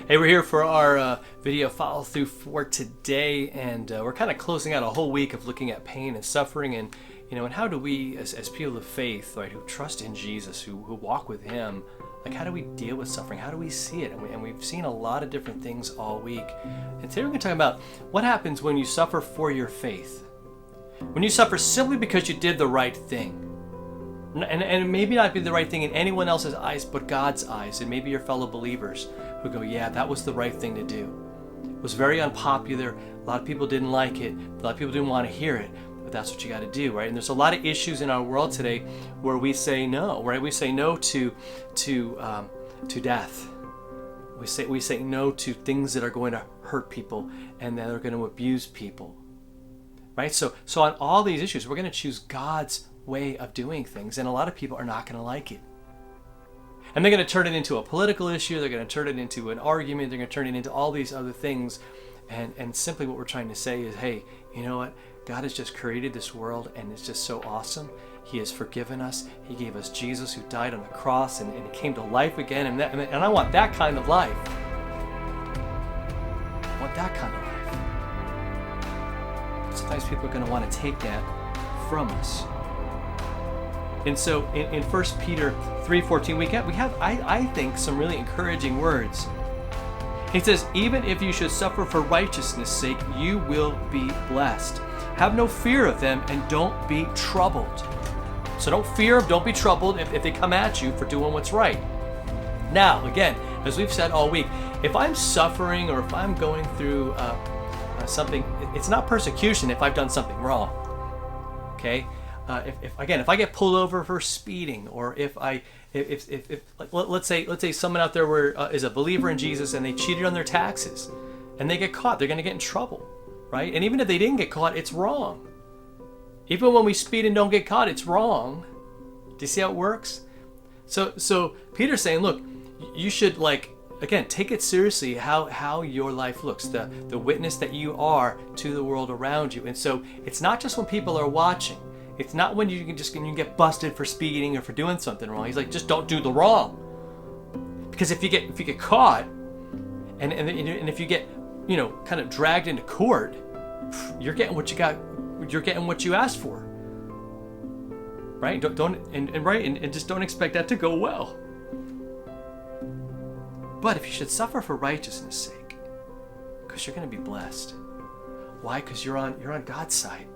Hey, we're here for our video follow through for today, and we're kind of closing out a whole week of looking at pain and suffering, and and how do we, as people of faith, right, who trust in Jesus, who walk with Him, like how do we deal with suffering? How do we see it? And we've seen a lot of different things all week, and today we're going to talk about what happens when you suffer for your faith, when you suffer simply because you did the right thing. And it may not be the right thing in anyone else's eyes but God's eyes, and maybe your fellow believers who go, yeah, that was the right thing to do. It was very unpopular. A lot of people didn't like it. A lot of people didn't want to hear it. But that's what you got to do, right? And there's a lot of issues in our world today where we say no, right? We say no to death. We say no to things that are going to hurt people and that are going to abuse people, right? So on all these issues, we're going to choose God's way of doing things, and a lot of people are not going to like it. And they're going to turn it into a political issue, they're going to turn it into an argument, they're going to turn it into all these other things. And simply what we're trying to say is, hey, you know what? God has just created this world, and it's just so awesome. He has forgiven us. He gave us Jesus, who died on the cross and he came to life again. And I want that kind of life. I want that kind of life. Sometimes people are going to want to take that from us. And so in 1 Peter 3:14, we have I think some really encouraging words. He says, even if you should suffer for righteousness' sake, you will be blessed. Have no fear of them and don't be troubled. So don't fear them, don't be troubled if they come at you for doing what's right. Now, again, as we've said all week, if I'm suffering or if I'm going through something, it's not persecution if I've done something wrong. Okay? If I get pulled over for speeding, or if let's say someone out there is a believer in Jesus and they cheated on their taxes and they get caught, they're going to get in trouble, right? And even if they didn't get caught, it's wrong. Even when we speed and don't get caught, it's wrong. Do you see how it works? So Peter's saying, look, you should take it seriously how your life looks, the witness that you are to the world around you. And so it's not just when people are watching. It's not when you can get busted for speeding or for doing something wrong. He's like, just don't do the wrong. Because if you get caught, and if you get kind of dragged into court, you're getting what you got. You're getting what you asked for. Right? And just don't expect that to go well. But if you should suffer for righteousness' sake, because you're going to be blessed. Why? Because you're on God's side.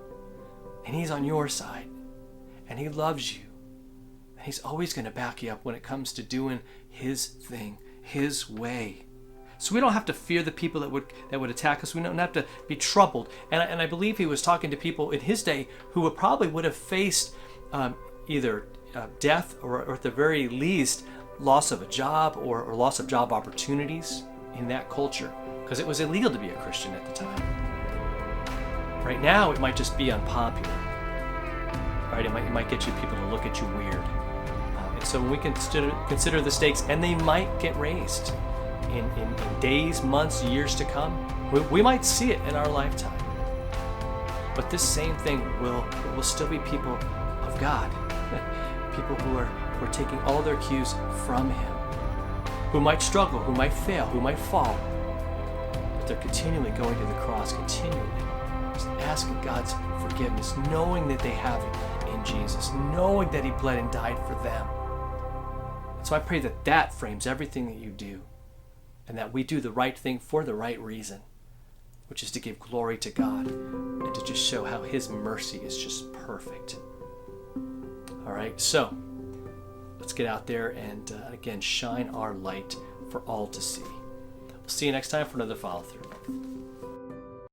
And He's on your side, and He loves you, and He's always going to back you up when it comes to doing His thing, His way. So we don't have to fear the people that would attack us. We don't have to be troubled. And I believe He was talking to people in His day who would have faced either death or at the very least loss of a job or loss of job opportunities in that culture, because it was illegal to be a Christian at the time. Right now, it might just be unpopular. Right? It might get you people to look at you weird. And so when we consider the stakes, and they might get raised in days, months, years to come, we might see it in our lifetime. But this same thing will still be people of God, people who are taking all their cues from Him, who might struggle, who might fail, who might fall, but they're continually going to the cross, continually. Just asking God's forgiveness, knowing that they have it in Jesus, knowing that He bled and died for them. So I pray that frames everything that you do, and that we do the right thing for the right reason, which is to give glory to God and to just show how His mercy is just perfect. All right, so let's get out there and again shine our light for all to see. We'll see you next time for another follow through.